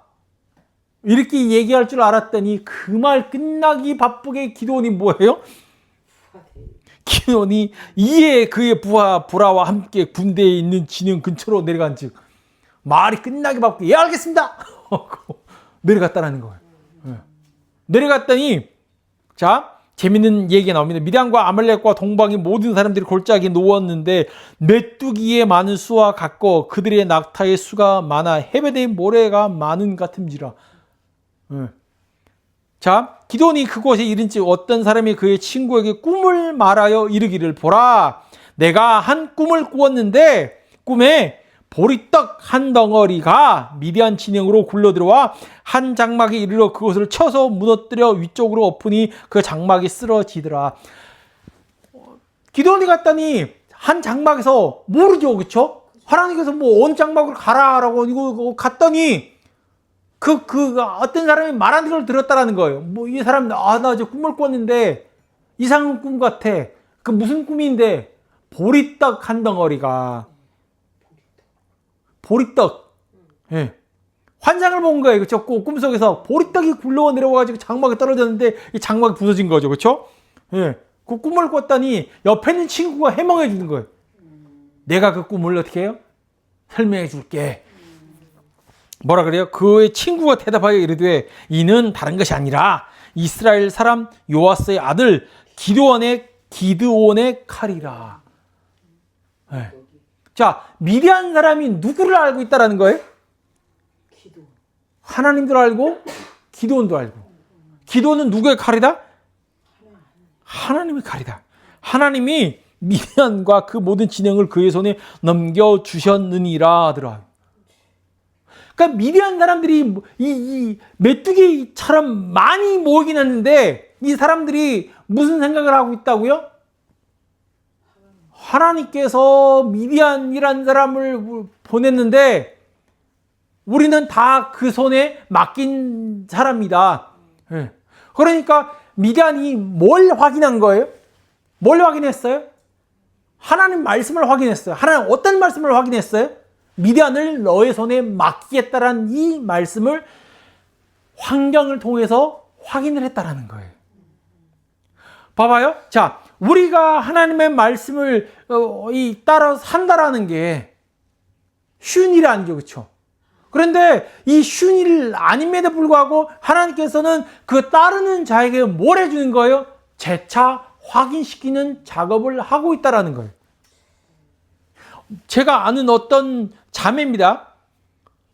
이렇게 얘기할 줄 알았더니 그 말 끝나기 바쁘게 기도원이 뭐예요? 기도원이 이에 그의 부하와 함께 군대에 있는 진영 근처로 내려간 즉 말이 끝나기 바쁘게 예 알겠습니다. 내려갔다라는 거예요. 예. 내려갔더니 자 재밌는 얘기가 나옵니다. 미디안과 아말렉과 동방의 모든 사람들이 골짜기에 누웠는데 메뚜기의 많은 수와 같고 그들의 낙타의 수가 많아 해변의 모래가 많은 같음지라. 네. 자 기드온이 그곳에 이른즉 어떤 사람이 그의 친구에게 꿈을 말하여 이르기를 보라 내가 한 꿈을 꾸었는데 꿈에 보리떡 한 덩어리가 미디안 진영으로 굴러들어와 한 장막에 이르러 그것을 쳐서 무너뜨려 위쪽으로 엎으니 그 장막이 쓰러지더라. 기드온이 갔더니 한 장막에서 모르죠, 그렇죠? 하나님께서 뭐 어느 장막으로 가라라고 이거 갔더니 그 어떤 사람이 말하는 걸 들었다라는 거예요. 뭐 이 사람 나 저 꿈을 꿨는데 이상한 꿈 같아. 그 무슨 꿈인데 보리떡 한 덩어리가 보리떡. 예. 환상을 본 거예요. 그렇죠? 꿈속에서 보리떡이 굴러 내려와가지고 장막에 떨어졌는데 이 장막이 부서진 거죠. 그렇죠? 예. 그 꿈을 꿨더니 옆에 있는 친구가 해몽해 주는 거예요. 내가 그 꿈을 어떻게 해요? 설명해 줄게. 뭐라 그래요? 그의 친구가 대답하여 이르되 이는 다른 것이 아니라 이스라엘 사람 요아스의 아들 기드온의 칼이라. 네. 자, 미디안 사람이 누구를 알고 있다라는 거예요? 하나님도 알고 기드온도 알고. 기드온은 누구의 칼이다? 하나님의 칼이다. 하나님이 미디안과 그 모든 진영을 그의 손에 넘겨주셨느니라 하더라. 그러니까 미디안 사람들이 이 메뚜기처럼 많이 모이긴 했는데 이 사람들이 무슨 생각을 하고 있다고요? 하나님께서 미디안이라는 사람을 보냈는데 우리는 다 그 손에 맡긴 사람이다. 그러니까 미디안이 뭘 확인한 거예요? 뭘 확인했어요? 하나님 말씀을 확인했어요. 하나님 어떤 말씀을 확인했어요? 미디안을 너의 손에 맡기겠다라는 이 말씀을 환경을 통해서 확인을 했다라는 거예요. 봐봐요. 자, 우리가 하나님의 말씀을 따라 산다라는 게 쉬운 일이 아니죠. 그렇죠? 그런데 이 쉬운 일 아님에도 불구하고 하나님께서는 그 따르는 자에게 뭘 해주는 거예요? 재차 확인시키는 작업을 하고 있다라는 거예요. 제가 아는 어떤 자매입니다.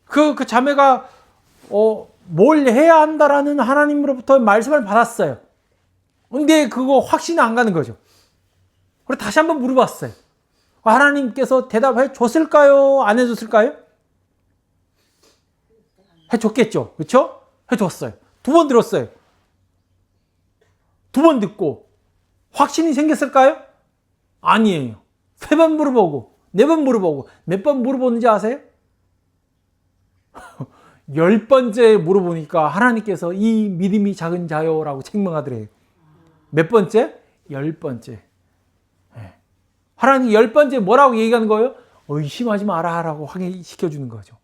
그 자매가 뭘 해야 한다라는 하나님으로부터 말씀을 받았어요. 근데 그거 확신이 안 가는 거죠. 그래서 다시 한번 물어봤어요. 하나님께서 대답해 줬을까요? 안 해줬을까요? 해줬겠죠. 그렇죠? 해줬어요. 2번 들었어요. 2번 듣고 확신이 생겼을까요? 아니에요. 3번 물어보고 4번 물어보고 몇 번 물어보는지 아세요? 10번째 물어보니까 하나님께서 이 믿음이 작은 자요라고 책망하더래요. 몇 번째? 10번째. 하나님 10번째 뭐라고 얘기하는 거예요? 의심하지 마라 라고 확인시켜주는 거죠.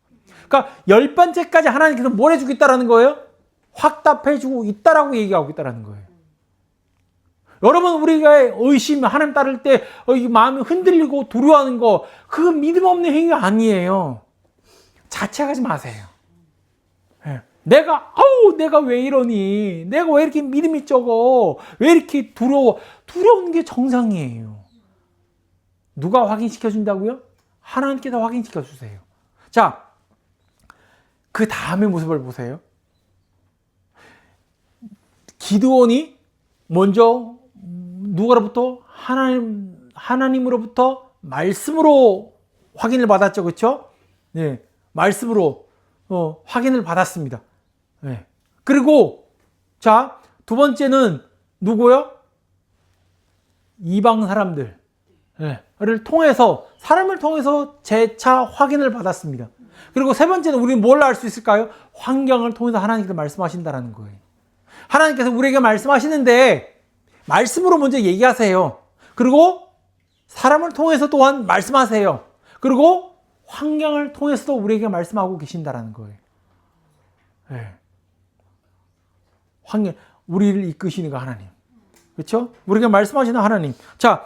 그러니까 10번째까지 하나님께서 뭘 해주겠다라는 거예요? 확답해주고 있다라고 얘기하고 있다라는 거예요. 여러분 우리가 의심, 하나님 따를 때 마음이 흔들리고 두려워하는 거 그거 믿음 없는 행위가 아니에요. 자책하지 마세요. 내가 왜 이러니? 내가 왜 이렇게 믿음이 적어? 왜 이렇게 두려워? 두려운 게 정상이에요. 누가 확인시켜 준다고요? 하나님께서 확인시켜 주세요. 자, 그 다음의 모습을 보세요. 기드온이 먼저 누구로부터? 하나님으로부터 말씀으로 확인을 받았죠. 그렇죠? 네, 말씀으로 확인을 받았습니다. 네. 그리고 자, 2번째는 누구요? 이방 사람들. 를 통해서 사람을 통해서 재차 확인을 받았습니다. 그리고 3번째는 우리는 뭘 알 수 있을까요? 환경을 통해서 하나님께서 말씀하신다는 거예요. 하나님께서 우리에게 말씀하시는데 말씀으로 먼저 얘기하세요. 그리고 사람을 통해서 또한 말씀하세요. 그리고 환경을 통해서도 우리에게 말씀하고 계신다라는 거예요. 네. 환경, 우리를 이끄시는 거 하나님. 그렇죠? 우리에게 말씀하시는 하나님. 자,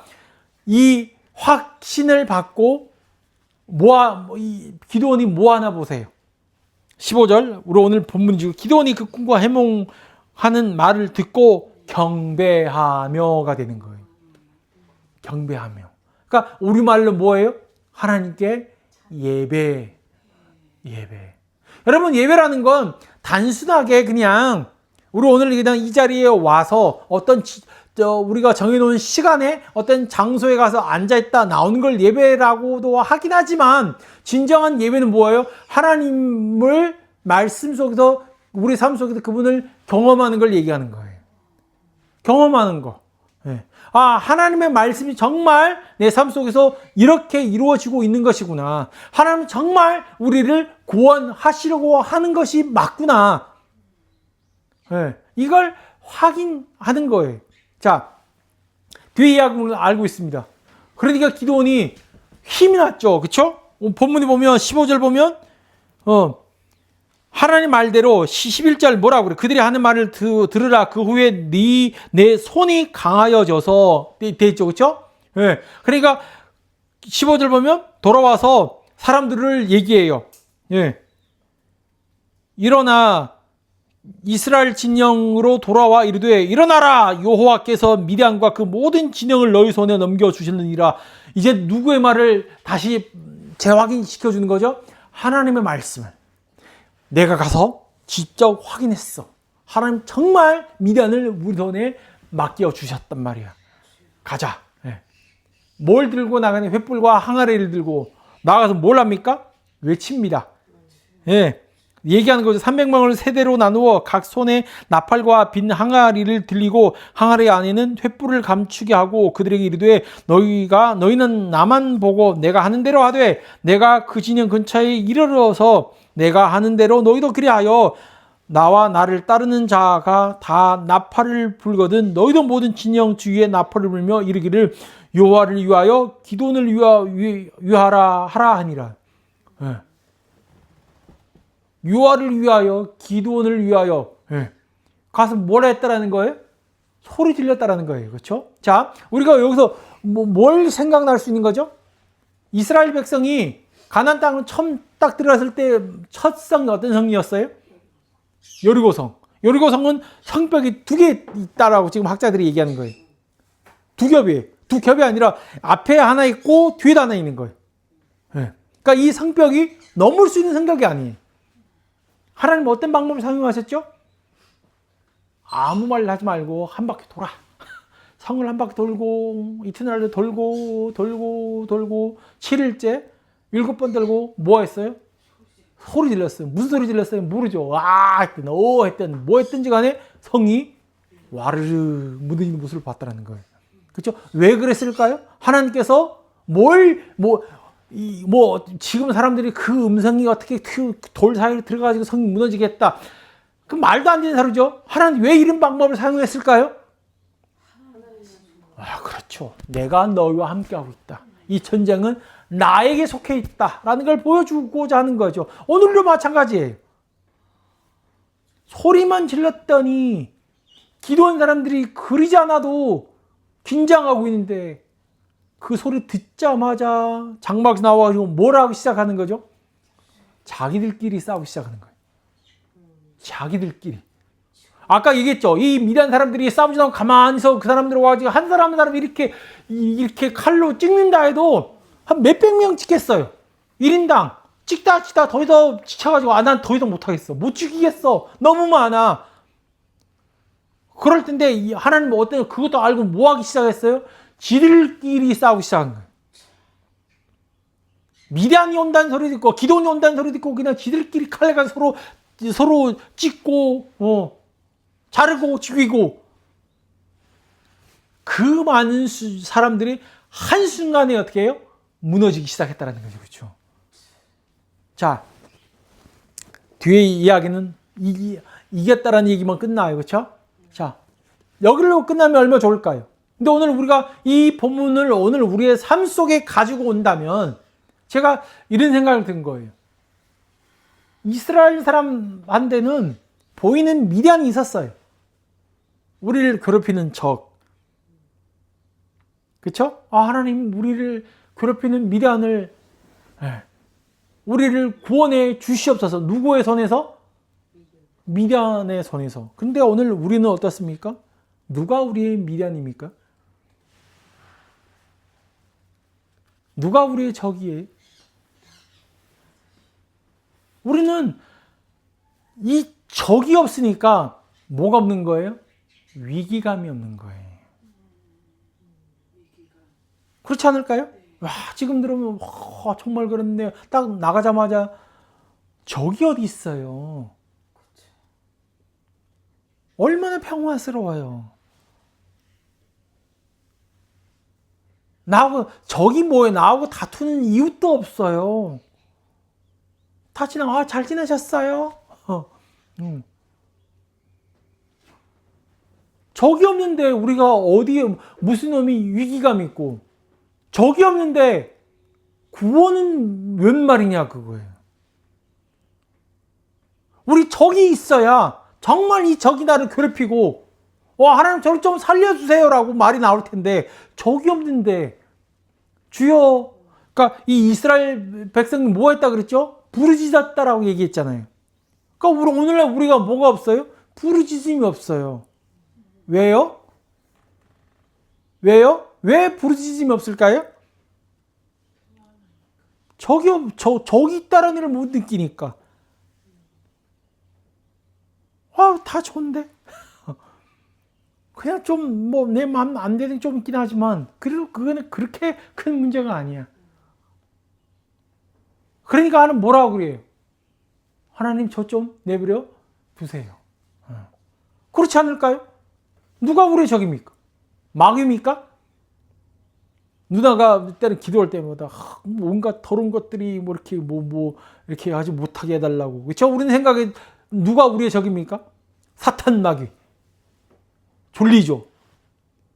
이 확신을 받고 기도원이 뭐 하나 보세요. 15절, 우리 오늘 본문이고 기도원이 그 꿈과 해몽하는 말을 듣고 경배하며가 되는 거예요. 경배하며. 그러니까 우리말로 뭐예요? 하나님께 예배. 여러분, 예배라는 건 단순하게 그냥 우리 오늘 그냥 이 자리에 와서 어떤 우리가 정해놓은 시간에 어떤 장소에 가서 앉아있다 나오는 걸 예배라고도 하긴 하지만 진정한 예배는 뭐예요? 하나님을 말씀 속에서 우리 삶 속에서 그분을 경험하는 걸 얘기하는 거예요. 경험하는 거. 네. 하나님의 말씀이 정말 내 삶 속에서 이렇게 이루어지고 있는 것이구나. 하나님은 정말 우리를 구원하시려고 하는 것이 맞구나. 네. 이걸 확인하는 거예요. 자, 뒤에 이야기를 알고 있습니다. 그러니까 기도원이 힘이 났죠. 그렇죠? 본문에 보면 15절 보면 하나님 말대로 11절 뭐라고 그래? 그들이 하는 말을 들으라. 그 후에 내 손이 강하여져서 되죠. 그렇죠? 예. 그러니까 15절 보면 돌아와서 사람들을 얘기해요. 예. 일어나 이스라엘 진영으로 돌아와 이르되 일어나라. 여호와께서 미디안과 그 모든 진영을 너희 손에 넘겨 주시느니라. 이제 누구의 말을 다시 재확인시켜 주는 거죠? 하나님의 말씀을. 내가 가서 직접 확인했어. 하나님 정말 미디안을 우리 손에 맡겨 주셨단 말이야. 가자. 네. 뭘 들고 나가니? 횃불과 항아리를 들고 나가서 뭘 합니까? 외칩니다. 네. 얘기하는 거죠. 300명을 세대로 나누어 각 손에 나팔과 빈 항아리를 들리고 항아리 안에는 횃불을 감추게 하고 그들에게 이르되 너희는 나만 보고 내가 하는 대로 하되 내가 그 진영 근처에 이르러서 내가 하는 대로 너희도 그리하여 나와 나를 따르는 자가 다 나팔을 불거든 너희도 모든 진영 주위에 나팔을 불며 이르기를 여호와를 위하여 기도원을 위하라 하라 하니라. 네. 여호와를 위하여 기도원을 위하여 가서 뭐라 했다라는 거예요? 소리 질렀다라는 거예요. 그렇죠? 자, 우리가 여기서 뭘 생각날 수 있는 거죠? 이스라엘 백성이 가나안 땅을 처음 딱 들어갔을 때 첫 성이 어떤 성이었어요? 여리고성. 여리고성은 성벽이 2개 있다라고 지금 학자들이 얘기하는 거예요. 2겹이에요. 2겹이 아니라 앞에 하나 있고 뒤에도 하나 있는 거예요. 그러니까 이 성벽이 넘을 수 있는 성벽이 아니에요. 하나님 어떤 방법을 사용하셨죠? 아무 말 하지 말고 한 바퀴 돌아. 성을 한 바퀴 돌고 이튿날도 돌고 7일째 7번 돌고 뭐 했어요? 소리 질렀어요. 무슨 소리 질렀어요? 모르죠. 했든 했든 뭐 했든지 간에 성이 와르르 무너지는 모습을 봤다는 거예요. 그렇죠? 왜 그랬을까요? 하나님께서 지금 사람들이 그 음성이 어떻게 돌 사이로 들어가지고 성이 무너지겠다. 그 말도 안 되는 소리죠. 하나님 왜 이런 방법을 사용했을까요? 그렇죠. 내가 너희와 함께하고 있다. 이 전쟁은 나에게 속해 있다라는 걸 보여주고자 하는 거죠. 오늘도 마찬가지예요. 소리만 질렀더니 기도한 사람들이 그러지 않아도 긴장하고 있는데 그 소리 듣자마자 장막 나와가지고 뭘 하기 시작하는 거죠? 자기들끼리 싸우기 시작하는 거예요. 자기들끼리. 아까 얘기했죠. 이 미디안 사람들이 싸우지 않고 가만히 서 그 사람들 와가지고 한 사람 이렇게 칼로 찍는다 해도 한 몇백 명 찍겠어요. 1인당. 찍다 더 이상 지쳐가지고 난 더 이상 못하겠어. 못 죽이겠어. 너무 많아. 그럴 텐데 하나님 어때요? 그것도 알고 뭐 하기 시작했어요? 지들끼리 싸우기 시작한 거예요. 미디안이 온다는 소리 듣고 기도원이 온다는 소리 듣고 그냥 지들끼리 칼 가지고 서로 찍고 자르고 죽이고 그 많은 사람들이 한순간에 어떻게 해요? 무너지기 시작했다는 거죠. 그렇죠? 자, 뒤에 이야기는 이겼다라는 얘기만 끝나요. 그렇죠? 자, 여기로 끝나면 얼마나 좋을까요? 근데 오늘 우리가 이 본문을 오늘 우리의 삶 속에 가지고 온다면 제가 이런 생각을 든 거예요. 이스라엘 사람한테는 보이는 미련이 있었어요. 우리를 괴롭히는 적. 그렇죠? 하나님 우리를 괴롭히는 미련을 우리를 구원해 주시옵소서. 누구의 손에서? 미련의 손에서. 근데 오늘 우리는 어떻습니까? 누가 우리의 미련입니까? 누가 우리의 적이에요? 우리는 이 적이 없으니까 뭐가 없는 거예요? 위기감이 없는 거예요. 그렇지 않을까요? 와, 지금 들으면 정말 그렇네요. 딱 나가자마자 적이 어디 있어요? 얼마나 평화스러워요. 나하고 적이 뭐예요? 나하고 다투는 이유도 없어요. 다 지나 잘 지내셨어요? 적이 없는데 우리가 어디에 무슨 놈이 위기감 있고 적이 없는데 구원은 웬 말이냐 그거예요. 우리 적이 있어야 정말 이 적이 나를 괴롭히고 하나님 저를 좀 살려주세요라고 말이 나올 텐데 적이 없는데 주여, 그러니까 이 이스라엘 백성이 뭐 했다 그랬죠? 부르짖었다라고 얘기했잖아요. 그러니까 오늘날 우리가 뭐가 없어요? 부르짖음이 없어요. 왜요? 왜요? 왜 부르짖음이 없을까요? 적이 있다는 걸 못 느끼니까. 다 좋은데? 그냥 좀, 내 마음 안 되는 게 좀 있긴 하지만, 그래도 그거는 그렇게 큰 문제가 아니야. 그러니까 하나님 뭐라고 그래요? 하나님 저 좀 내버려 두세요. 그렇지 않을까요? 누가 우리의 적입니까? 마귀입니까? 누나가 때는 기도할 때마다 온갖 더러운 것들이 이렇게 하지 못하게 해달라고. 그렇죠? 우리는 생각에 누가 우리의 적입니까? 사탄 마귀. 졸리죠?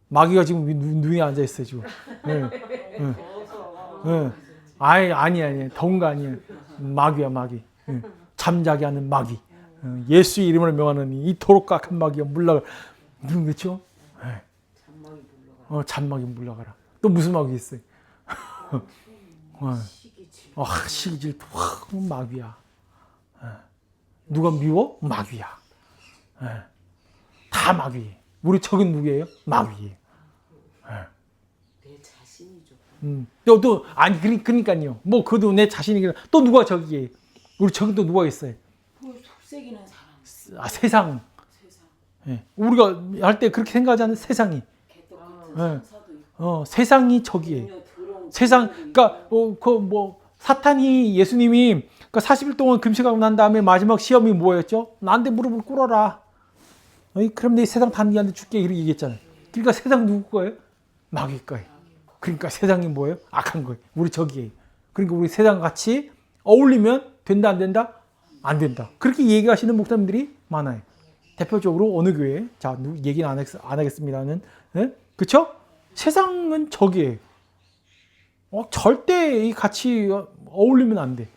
마귀가 지금 눈에 앉아있어요, 지금. 아니. 더운 거 아니에요. 마귀야, 마귀. 잠자게 하는 마귀. 예수 이름을 명하는 이토록 악한 마귀야, 물러가. 그렇죠? 잠마귀 물러가라. 또 무슨 마귀 있어요? 시기질. 마귀야. 누가 미워? 마귀야. 다 마귀. 우리 적은 누구예요? 마귀. 내 자신이죠. 아니 그러니까요. 그도 내 자신이긴. 또 누가 적이에요? 우리 적은 또 누가 있어요? 속색이는 사람. 세상. 우리가 할 때 그렇게 생각하지 않는 세상이. 세상이 적이에요. 세상. 그러니까 사탄이 예수님이 40일 동안 금식하고 난 다음에 마지막 시험이 뭐였죠? 나한테 무릎을 꿇어라. 그럼 내 세상 다 니한테 줄게 이렇게 얘기했잖아요. 그러니까 세상 누구 거예요? 마귀 거예요. 그러니까 세상이 뭐예요? 악한 거예요. 우리 적이에요. 그러니까 우리 세상 같이 어울리면 된다 안 된다? 안 된다. 그렇게 얘기하시는 목사님들이 많아요. 대표적으로 어느 교회? 자, 얘기는 안 하겠습니다는. 그렇죠? 세상은 적이에요. 절대 같이 어울리면 안 돼.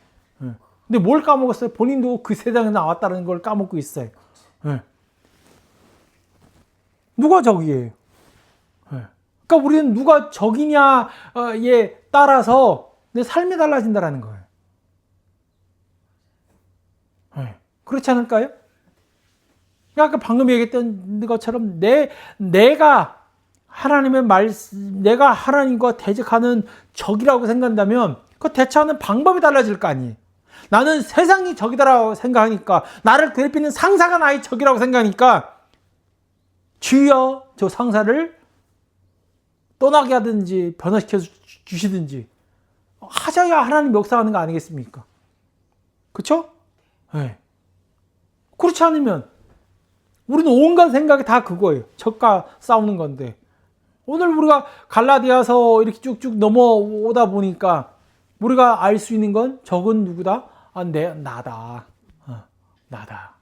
근데 뭘 까먹었어요? 본인도 그 세상에 나왔다는 걸 까먹고 있어요. 누가 적이에요? 그러니까 우리는 누가 적이냐에 따라서 내 삶이 달라진다는 거예요. 그렇지 않을까요? 아까 방금 얘기했던 것처럼 내가 하나님의 내가 하나님과 대적하는 적이라고 생각한다면 그 대처하는 방법이 달라질 거 아니에요. 나는 세상이 적이다라고 생각하니까, 나를 괴롭히는 상사가 나의 적이라고 생각하니까 주여 저 상사를 떠나게 하든지 변화시켜 주시든지 하셔야 하나님 역사하는 거 아니겠습니까? 그렇죠? 그렇지 않으면 우리는 온갖 생각이 다 그거예요. 적과 싸우는 건데, 오늘 우리가 갈라디아서 이렇게 쭉쭉 넘어오다 보니까 우리가 알 수 있는 건 적은 누구다? 나다. 나다.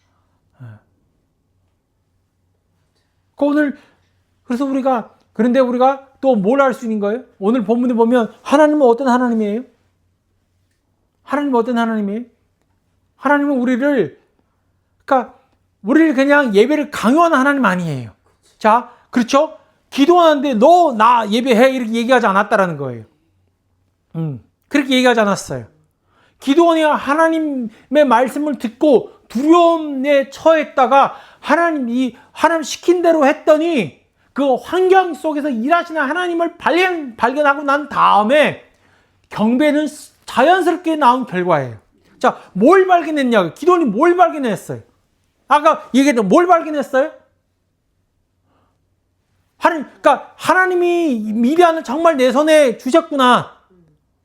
오늘 그래서 우리가 그런데 우리가 또 뭘 할 수 있는 거예요? 오늘 본문에 보면 하나님은 어떤 하나님이에요? 하나님은 어떤 하나님이에요? 하나님은 우리를 그냥 예배를 강요하는 하나님 아니에요. 자, 그렇죠? 기도하는데 너 나 예배해 이렇게 얘기하지 않았다라는 거예요. 그렇게 얘기하지 않았어요. 기도원이 하나님의 말씀을 듣고 두려움에 처했다가 하나님 시킨 대로 했더니 그 환경 속에서 일하시는 하나님을 발견하고 난 다음에 경배는 자연스럽게 나온 결과예요. 자, 뭘 발견했냐고요? 기도원이 뭘 발견했어요? 아까 얘기했던 뭘 발견했어요? 하나님이 미디안을 정말 내 손에 주셨구나.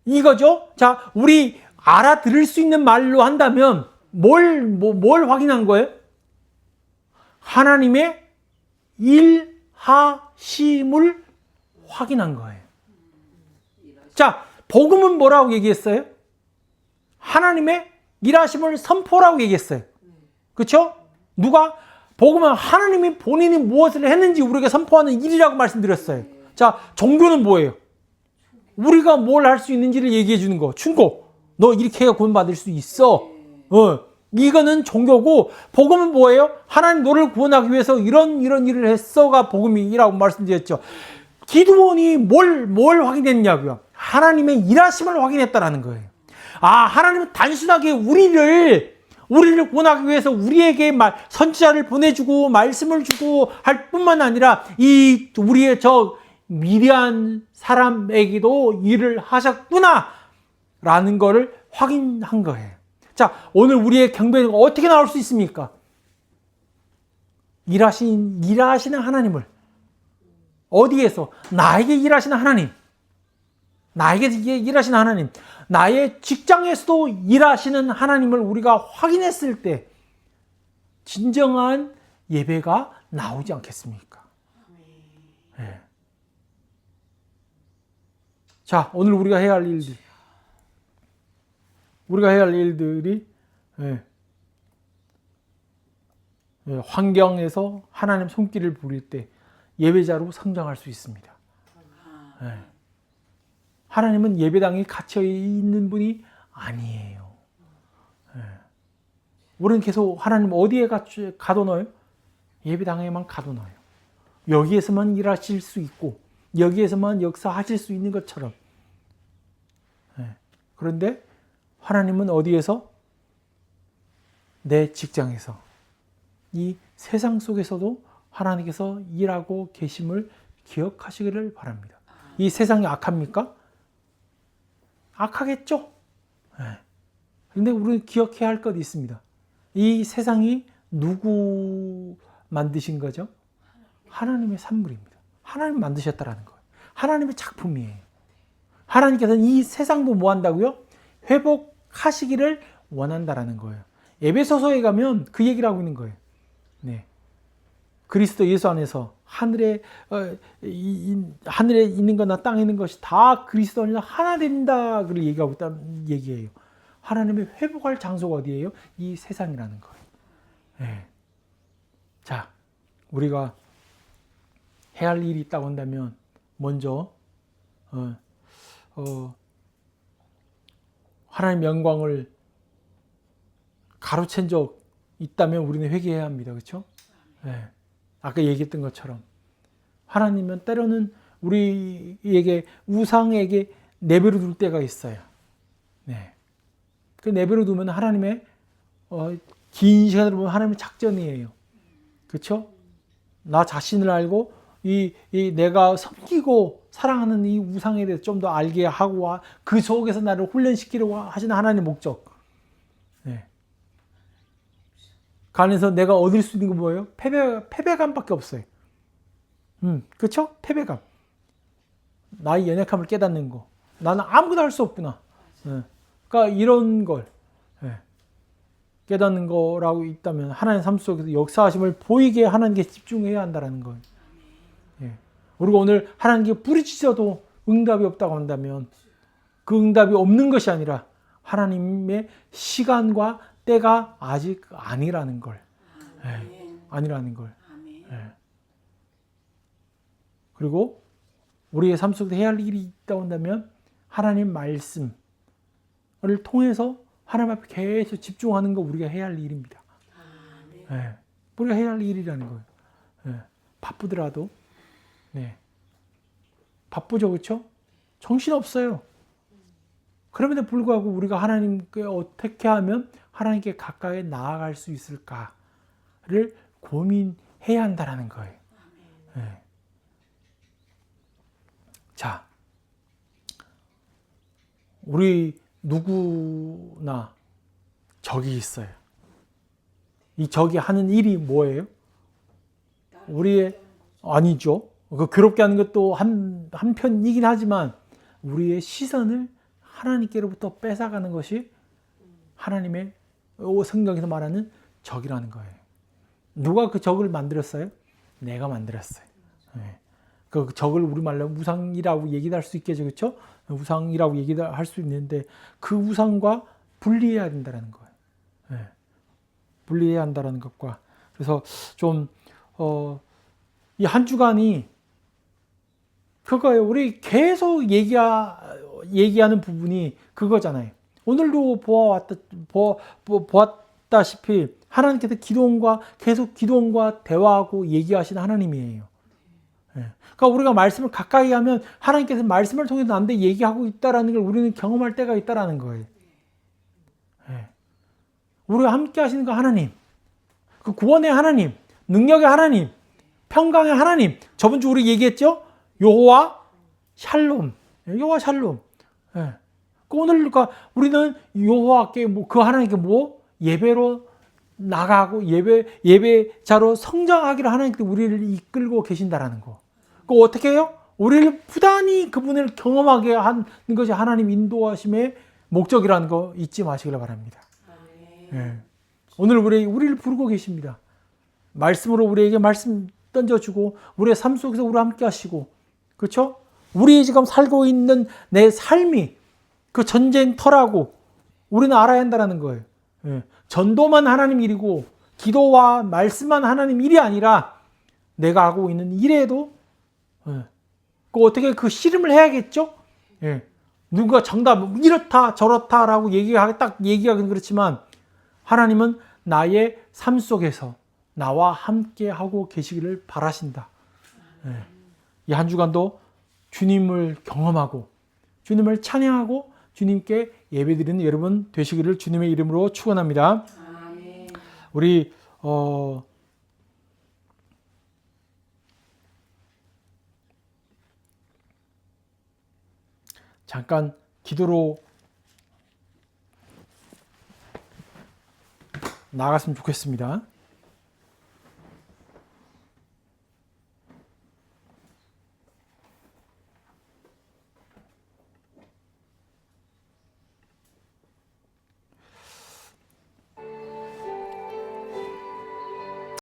이거죠? 자, 우리 알아들을 수 있는 말로 한다면 뭘 확인한 거예요? 하나님의 일하심을 확인한 거예요. 자, 복음은 뭐라고 얘기했어요? 하나님의 일하심을 선포라고 얘기했어요. 그렇죠? 누가? 복음은 하나님이 본인이 무엇을 했는지 우리에게 선포하는 일이라고 말씀드렸어요. 자, 종교는 뭐예요? 우리가 뭘 할 수 있는지를 얘기해 주는 거. 충고. 너 이렇게 해야 구원받을 수 있어. 이거는 종교고, 복음은 뭐예요? 하나님 너를 구원하기 위해서 이런 일을 했어가 복음이라고 말씀드렸죠. 기드온이 뭘 확인했냐고요? 하나님의 일하심을 확인했다라는 거예요. 하나님은 단순하게 우리를 구원하기 위해서 우리에게 선지자를 보내주고 말씀을 주고 할 뿐만 아니라 우리의 미디안 사람에게도 일을 하셨구나 라는 거를 확인한 거예요. 자, 오늘 우리의 경배는 어떻게 나올 수 있습니까? 일하시는 하나님을 어디에서? 나에게 일하시는 하나님, 나에게 일하시는 하나님, 나의 직장에서도 일하시는 하나님을 우리가 확인했을 때 진정한 예배가 나오지 않겠습니까? 네. 자, 오늘 우리가 해야 할 일들이 환경에서 하나님 손길을 부릴 때 예배자로 성장할 수 있습니다. 하나님은 예배당에 갇혀 있는 분이 아니에요. 우리는 계속 하나님 어디에 가둬넣어요? 예배당에만 가둬넣어요. 여기에서만 일하실 수 있고 여기에서만 역사하실 수 있는 것처럼. 그런데 하나님은 어디에서? 내 직장에서, 이 세상 속에서도 하나님께서 일하고 계심을 기억하시기를 바랍니다. 이 세상이 악합니까? 악하겠죠. 그런데 우리는 기억해야 할 것이 있습니다. 이 세상이 누구 만드신 거죠? 하나님의 산물입니다. 하나님 만드셨다라는 거예요. 하나님의 작품이에요. 하나님께서는 이 세상도 뭐 한다고요? 회복하시기를 원한다라는 거예요. 에베소서에 가면 그 얘기를 하고 있는 거예요. 네. 그리스도 예수 안에서 하늘에 있는 거나 땅에 있는 것이 다 그리스도 안에서 하나 된다. 그걸 얘기하고 있다는 얘기예요. 하나님의 회복할 장소가 어디예요? 이 세상이라는 거예요. 네. 자, 우리가 해야 할 일이 있다고 한다면 먼저 하나님의 영광을 가로챈 적 있다면 우리는 회개해야 합니다. 그렇죠? 네. 아까 얘기했던 것처럼 하나님은 때로는 우리에게 우상에게 내버려 둘 때가 있어요. 네. 그 내버려 두면 하나님의 긴 시간을 보면 하나님의 작전이에요. 그렇죠? 나 자신을 알고 내가 섬기고 사랑하는 이 우상에 대해서 좀 더 알게 하고 그 속에서 나를 훈련시키려고 하시는 하나님의 목적. 네. 그 안에서 내가 얻을 수 있는 건 뭐예요? 패배감밖에 없어요. 그렇죠? 패배감. 나의 연약함을 깨닫는 거. 나는 아무것도 할 수 없구나. 그러니까 이런 걸 깨닫는 거라고 있다면 하나님의 삶 속에서 역사하심을 보이게 하나님께 집중해야 한다는 거예요. 우리가 오늘 하나님께 부르짖어도 응답이 없다고 한다면 그 응답이 없는 것이 아니라 하나님의 시간과 때가 아직 아니라는 걸. 아니라는 걸. 그리고 우리의 삶 속에 해야 할 일이 있다고 한다면 하나님 말씀을 통해서 하나님 앞에 계속 집중하는 거 우리가 해야 할 일입니다. 네. 우리가 해야 할 일이라는 거예요. 네. 바쁘더라도 네. 바쁘죠, 그렇죠? 정신 없어요. 그럼에도 불구하고 우리가 하나님께 어떻게 하면 하나님께 가까이 나아갈 수 있을까를 고민해야 한다는 거예요. 네. 자, 우리 누구나 적이 있어요. 이 적이 하는 일이 뭐예요? 우리의 아니죠. 그 괴롭게 하는 것도 한편이긴 하지만 우리의 시선을 하나님께로부터 뺏어가는 것이 하나님의 성경에서 말하는 적이라는 거예요. 누가 그 적을 만들었어요? 내가 만들었어요. 네. 그 적을 우리말로 우상이라고 얘기도 할 수 있겠죠, 그렇죠? 우상이라고 얘기도 할 수 있는데 그 우상과 분리해야 된다는 거예요. 네. 분리해야 한다는 것과 그래서 좀 이 한 주간이 그거예요. 우리 계속 얘기하는 부분이 그거잖아요. 오늘도 보았다시피 하나님께서 계속 기도원과 대화하고 얘기하시는 하나님이에요. 그러니까 우리가 말씀을 가까이 하면 하나님께서 말씀을 통해서 나한테 얘기하고 있다라는 걸 우리는 경험할 때가 있다라는 거예요. 우리와 함께 하시는 그 하나님, 그 구원의 하나님, 능력의 하나님, 평강의 하나님. 저번 주 우리 얘기했죠? 여호와 샬롬. 여호와 샬롬. 오늘 그러니까 우리는 여호와께 그 하나님께 예배로 나가고 예배자로 성장하기를 하나님께 우리를 이끌고 계신다라는 거. 그 어떻게 해요? 우리를 부단히 그분을 경험하게 하는 것이 하나님 인도하심의 목적이라는 거 잊지 마시길 바랍니다. 오늘 우리를 부르고 계십니다. 말씀으로 우리에게 말씀 던져주고 우리의 삶 속에서 우리와 함께 하시고 그렇죠? 우리 지금 살고 있는 내 삶이 그 전쟁터라고 우리는 알아야 한다는 거예요. 전도만 하나님 일이고 기도와 말씀만 하나님 일이 아니라 내가 하고 있는 일에도 어떻게 그 씨름을 해야겠죠? 누가 정답 이렇다 저렇다라고 얘기하기는 그렇지만 하나님은 나의 삶 속에서 나와 함께 하고 계시기를 바라신다. 이 한 주간도 주님을 경험하고 주님을 찬양하고 주님께 예배드리는 여러분 되시기를 주님의 이름으로 축원합니다. 우리 잠깐 기도로 나갔으면 좋겠습니다.